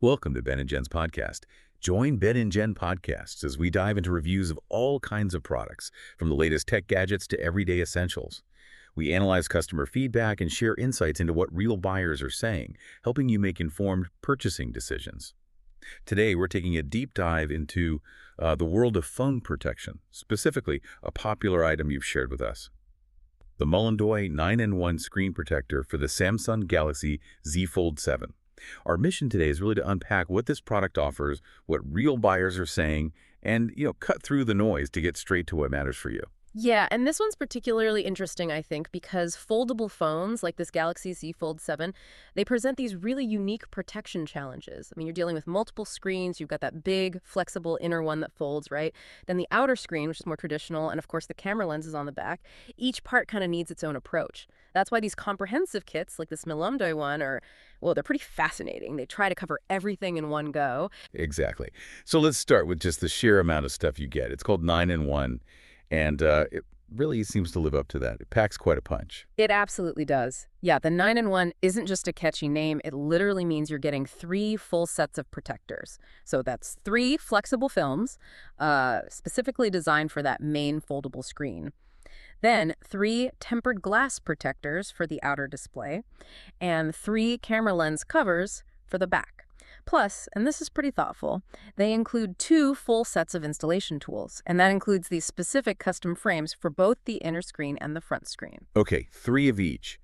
Welcome to Ben and Jen's podcast. Join Ben and Jen podcasts as we dive into reviews of all kinds of products, from the latest tech gadgets to everyday essentials. We analyze customer feedback and share insights into what real buyers are saying, helping you make informed purchasing decisions. Today, we're taking a deep dive into the world of phone protection, specifically a popular item you've shared with us. The Mullendoy 9-in-1 screen protector for the Samsung Galaxy Z Fold 7. Our mission today is really to unpack what this product offers, what real buyers are saying, and cut through the noise to get straight to what matters for you. Yeah, and this one's particularly interesting, I think, because foldable phones like this Galaxy Z Fold 7, they present these really unique protection challenges. I mean, you're dealing with multiple screens. You've got that big, flexible inner one that folds, right? Then the outer screen, which is more traditional, and of course the camera lens is on the back. Each part kind of needs its own approach. That's why these comprehensive kits, like this Milumdoy one, they're pretty fascinating. They try to cover everything in one go. Exactly. So let's start with just the sheer amount of stuff you get. It's called 9-in-1. And it really seems to live up to that. It packs quite a punch. It absolutely does. Yeah, the 9-in-1 isn't just a catchy name. It literally means you're getting 3 full sets of protectors. So that's 3 flexible films, specifically designed for that main foldable screen. Then 3 tempered glass protectors for the outer display, and 3 camera lens covers for the back. Plus, and this is pretty thoughtful, they include 2 full sets of installation tools, and that includes these specific custom frames for both the inner screen and the front screen. Okay, 3 of each.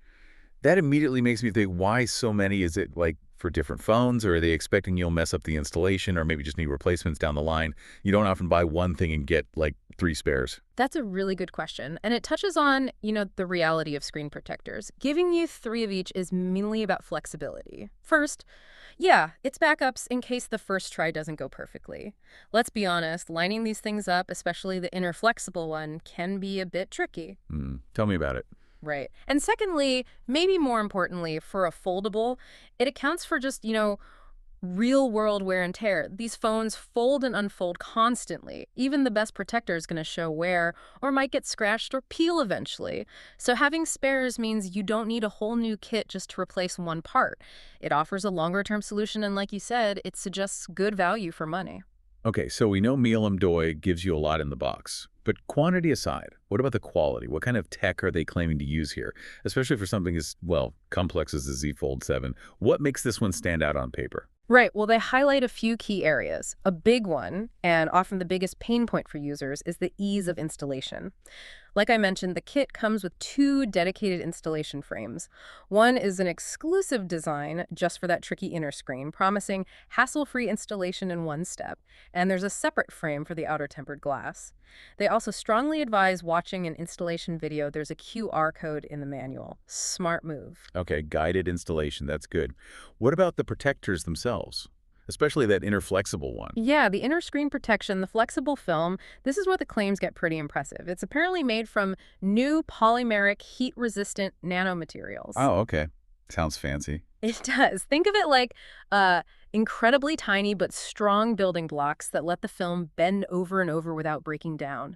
That immediately makes me think, why so many? Is it like for different phones, or are they expecting you'll mess up the installation, or maybe just need replacements down the line? You don't often buy one thing and get like 3 spares. That's a really good question, and it touches on, the reality of screen protectors. Giving you 3 of each is mainly about flexibility. First, yeah, it's backups in case the first try doesn't go perfectly. Let's be honest, lining these things up, especially the inner flexible one, can be a bit tricky. Tell me about it. Right. And secondly, maybe more importantly, for a foldable, it accounts for just, real world wear and tear. These phones fold and unfold constantly. Even the best protector is going to show wear or might get scratched or peel eventually. So having spares means you don't need a whole new kit just to replace one part. It offers a longer term solution, and like you said, it suggests good value for money. Okay, so we know Milumdoy gives you a lot in the box. But quantity aside, what about the quality? What kind of tech are they claiming to use here? Especially for something as, complex as the Z Fold 7. What makes this one stand out on paper? Right. Well, they highlight a few key areas. A big one, and often the biggest pain point for users, is the ease of installation. Like I mentioned, the kit comes with 2 dedicated installation frames. One is an exclusive design just for that tricky inner screen, promising hassle-free installation in one step. And there's a separate frame for the outer tempered glass. They also strongly advise watching an installation video. There's a QR code in the manual. Smart move. Okay, guided installation. That's good. What about the protectors themselves? Especially that inner flexible one. Yeah, the inner screen protection, the flexible film, this is where the claims get pretty impressive. It's apparently made from new polymeric heat-resistant nanomaterials. Oh, okay. Sounds fancy. It does. Think of it like incredibly tiny but strong building blocks that let the film bend over and over without breaking down.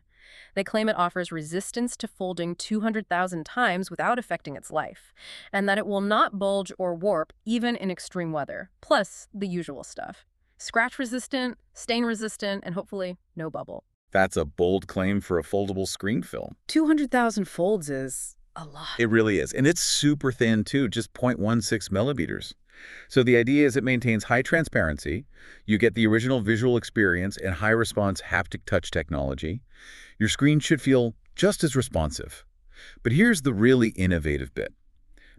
They claim it offers resistance to folding 200,000 times without affecting its life, and that it will not bulge or warp even in extreme weather, plus the usual stuff. Scratch resistant, stain resistant, and hopefully no bubble. That's a bold claim for a foldable screen film. 200,000 folds is a lot. It really is. And it's super thin, too, just 0.16 millimeters. So the idea is it maintains high transparency. You get the original visual experience and high-response haptic touch technology. Your screen should feel just as responsive. But here's the really innovative bit.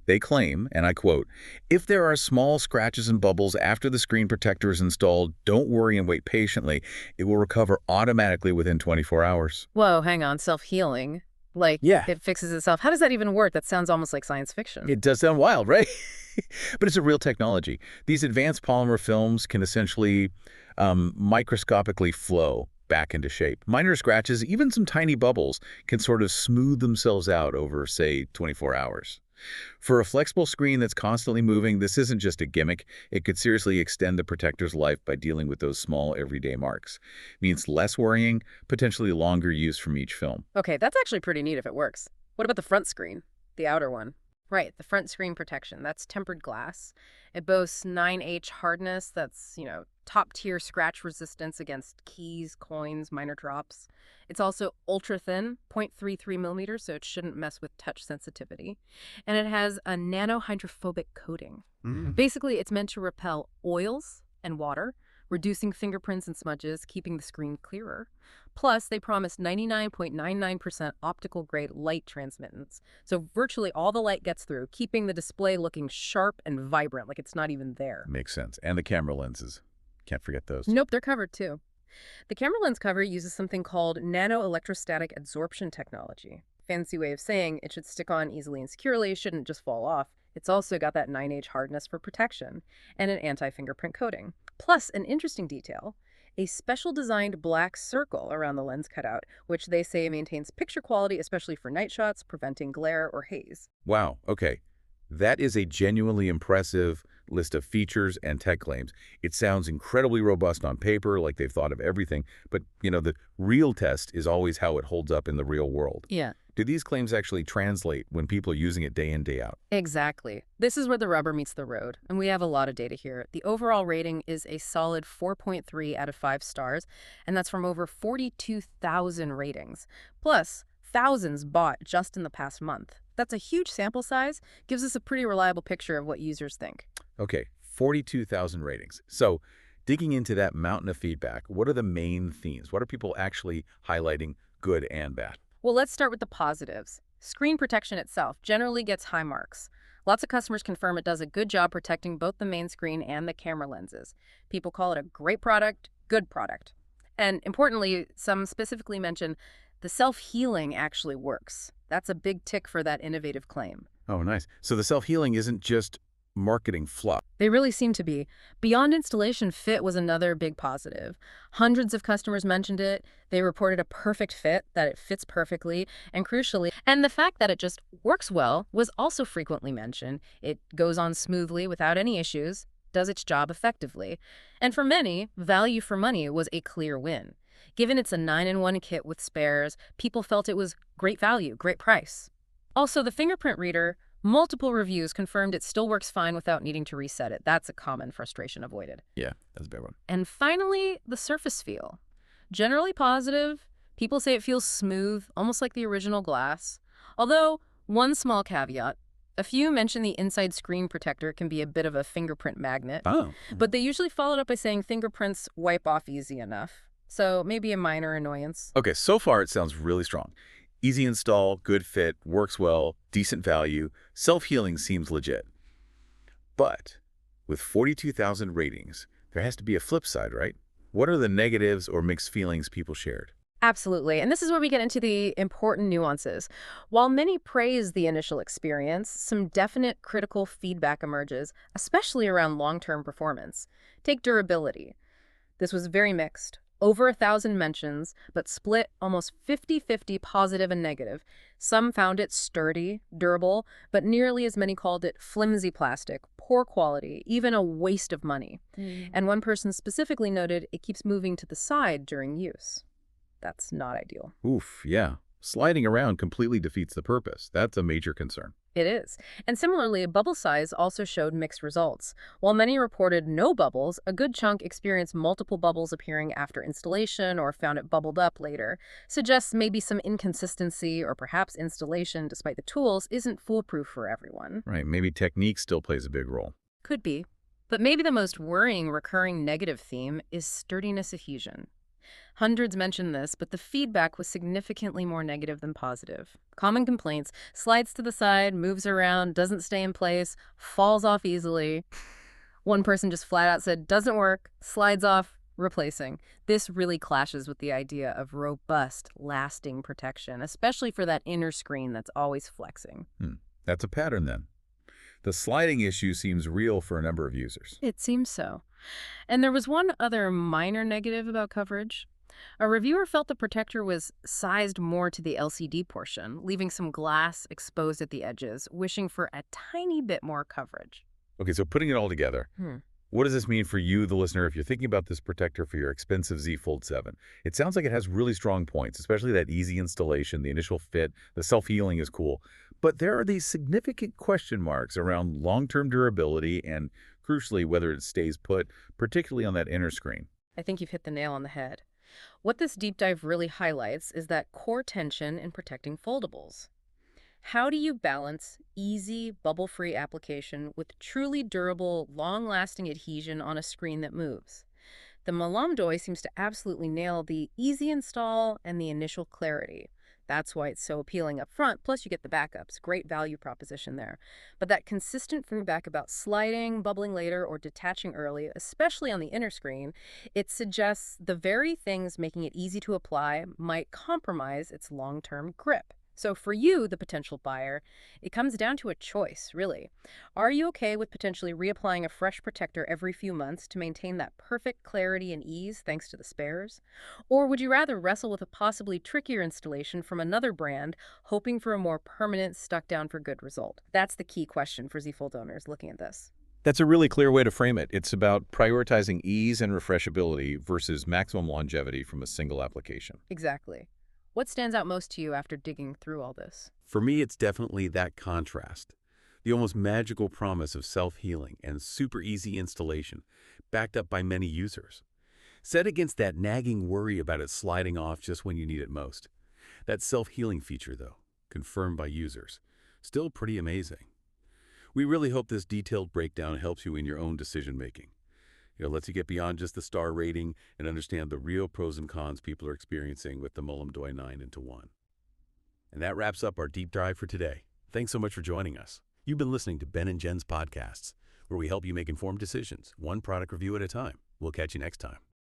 They claim, and I quote, "If there are small scratches and bubbles after the screen protector is installed, don't worry and wait patiently. It will recover automatically within 24 hours." Whoa, hang on, self-healing? Like, Yeah. it fixes itself. How does that even work? That sounds almost like science fiction. It does sound wild, right? But it's a real technology. These advanced polymer films can essentially microscopically flow back into shape. Minor scratches, even some tiny bubbles, can sort of smooth themselves out over, say, 24 hours. For a flexible screen that's constantly moving, this isn't just a gimmick. It could seriously extend the protector's life by dealing with those small everyday marks. Means less worrying, potentially longer use from each film. Okay, that's actually pretty neat if it works. What about the front screen? The outer one? Right, the front screen protection, that's tempered glass. It boasts 9H hardness, that's, top-tier scratch resistance against keys, coins, minor drops. It's also ultra-thin, 0.33 millimeters, so it shouldn't mess with touch sensitivity. And it has a nanohydrophobic coating. Basically, it's meant to repel oils and water, reducing fingerprints and smudges, keeping the screen clearer. Plus, they promise 99.99% optical-grade light transmittance, so virtually all the light gets through, keeping the display looking sharp and vibrant, like it's not even there. Makes sense. And the camera lenses. Can't forget those. Nope, they're covered too. The camera lens cover uses something called nanoelectrostatic adsorption technology. Fancy way of saying it should stick on easily and securely, shouldn't just fall off. It's also got that 9H hardness for protection and an anti-fingerprint coating. Plus, an interesting detail, a special designed black circle around the lens cutout, which they say maintains picture quality, especially for night shots, preventing glare or haze. Wow, okay. That is a genuinely impressive list of features and tech claims. It sounds incredibly robust on paper, like they've thought of everything, but, the real test is always how it holds up in the real world. Yeah. Do these claims actually translate when people are using it day in, day out? Exactly. This is where the rubber meets the road, and we have a lot of data here. The overall rating is a solid 4.3 out of 5 stars, and that's from over 42,000 ratings. Plus, thousands bought just in the past month. That's a huge sample size, gives us a pretty reliable picture of what users think. Okay, 42,000 ratings. So, digging into that mountain of feedback, what are the main themes? What are people actually highlighting, good and bad? Well, let's start with the positives. Screen protection itself generally gets high marks. Lots of customers confirm it does a good job protecting both the main screen and the camera lenses. People call it a great product, good product. And importantly, some specifically mention the self-healing actually works. That's a big tick for that innovative claim. Oh, nice. So the self-healing isn't just marketing fluff. They really seem to be. Beyond installation, fit was another big positive. Hundreds of customers mentioned it. They reported a perfect fit, that it fits perfectly, and crucially, and the fact that it just works well was also frequently mentioned. It goes on smoothly without any issues, does its job effectively. And for many, value for money was a clear win. Given it's a 9-in-1 kit with spares, people felt it was great value, great price. Also, the fingerprint reader, multiple reviews confirmed it still works fine without needing to reset it. That's a common frustration avoided. Yeah, that's a big one. And finally, the surface feel. Generally positive. People say it feels smooth, almost like the original glass. Although, one small caveat, a few mention the inside screen protector can be a bit of a fingerprint magnet. Oh. But they usually followed up by saying fingerprints wipe off easy enough. So maybe a minor annoyance. Okay, so far it sounds really strong. Easy install, good fit, works well, decent value, self-healing seems legit. But with 42,000 ratings, there has to be a flip side, right? What are the negatives or mixed feelings people shared? Absolutely. And this is where we get into the important nuances. While many praise the initial experience, some definite critical feedback emerges, especially around long-term performance. Take durability. This was very mixed. Over 1,000 mentions, but split almost 50-50 positive and negative. Some found it sturdy, durable, but nearly as many called it flimsy plastic, poor quality, even a waste of money. And one person specifically noted it keeps moving to the side during use. That's not ideal. Oof, yeah. Sliding around completely defeats the purpose. That's a major concern. It is. And similarly, bubble size also showed mixed results. While many reported no bubbles, a good chunk experienced multiple bubbles appearing after installation or found it bubbled up later. Suggests maybe some inconsistency or perhaps installation, despite the tools, isn't foolproof for everyone. Right, maybe technique still plays a big role. Could be. But maybe the most worrying recurring negative theme is sturdiness adhesion. Hundreds mentioned this, but the feedback was significantly more negative than positive. Common complaints: slides to the side, moves around, doesn't stay in place, falls off easily. One person just flat out said, doesn't work, slides off, replacing. This really clashes with the idea of robust, lasting protection, especially for that inner screen that's always flexing. That's a pattern then. The sliding issue seems real for a number of users. It seems so. And there was one other minor negative about coverage. A reviewer felt the protector was sized more to the LCD portion, leaving some glass exposed at the edges, wishing for a tiny bit more coverage. Okay, so putting it all together, what does this mean for you, the listener, if you're thinking about this protector for your expensive Z Fold 7? It sounds like it has really strong points, especially that easy installation, the initial fit, the self-healing is cool. But there are these significant question marks around long-term durability and, crucially, whether it stays put, particularly on that inner screen. I think you've hit the nail on the head. What this deep dive really highlights is that core tension in protecting foldables. How do you balance easy, bubble-free application with truly durable, long-lasting adhesion on a screen that moves? The Malamdoy seems to absolutely nail the easy install and the initial clarity. That's why it's so appealing up front, plus you get the backups. Great value proposition there. But that consistent feedback about sliding, bubbling later, or detaching early, especially on the inner screen, it suggests the very things making it easy to apply might compromise its long-term grip. So for you, the potential buyer, it comes down to a choice, really. Are you okay with potentially reapplying a fresh protector every few months to maintain that perfect clarity and ease thanks to the spares? Or would you rather wrestle with a possibly trickier installation from another brand, hoping for a more permanent, stuck-down-for-good result? That's the key question for Z Fold owners looking at this. That's a really clear way to frame it. It's about prioritizing ease and refreshability versus maximum longevity from a single application. Exactly. What stands out most to you after digging through all this? For me, it's definitely that contrast. The almost magical promise of self-healing and super easy installation, backed up by many users. Set against that nagging worry about it sliding off just when you need it most. That self-healing feature, though, confirmed by users, still pretty amazing. We really hope this detailed breakdown helps you in your own decision-making. It lets you get beyond just the star rating and understand the real pros and cons people are experiencing with the Malamdoy 9-in-1. And that wraps up our deep dive for today. Thanks so much for joining us. You've been listening to Ben and Jen's podcasts, where we help you make informed decisions, one product review at a time. We'll catch you next time.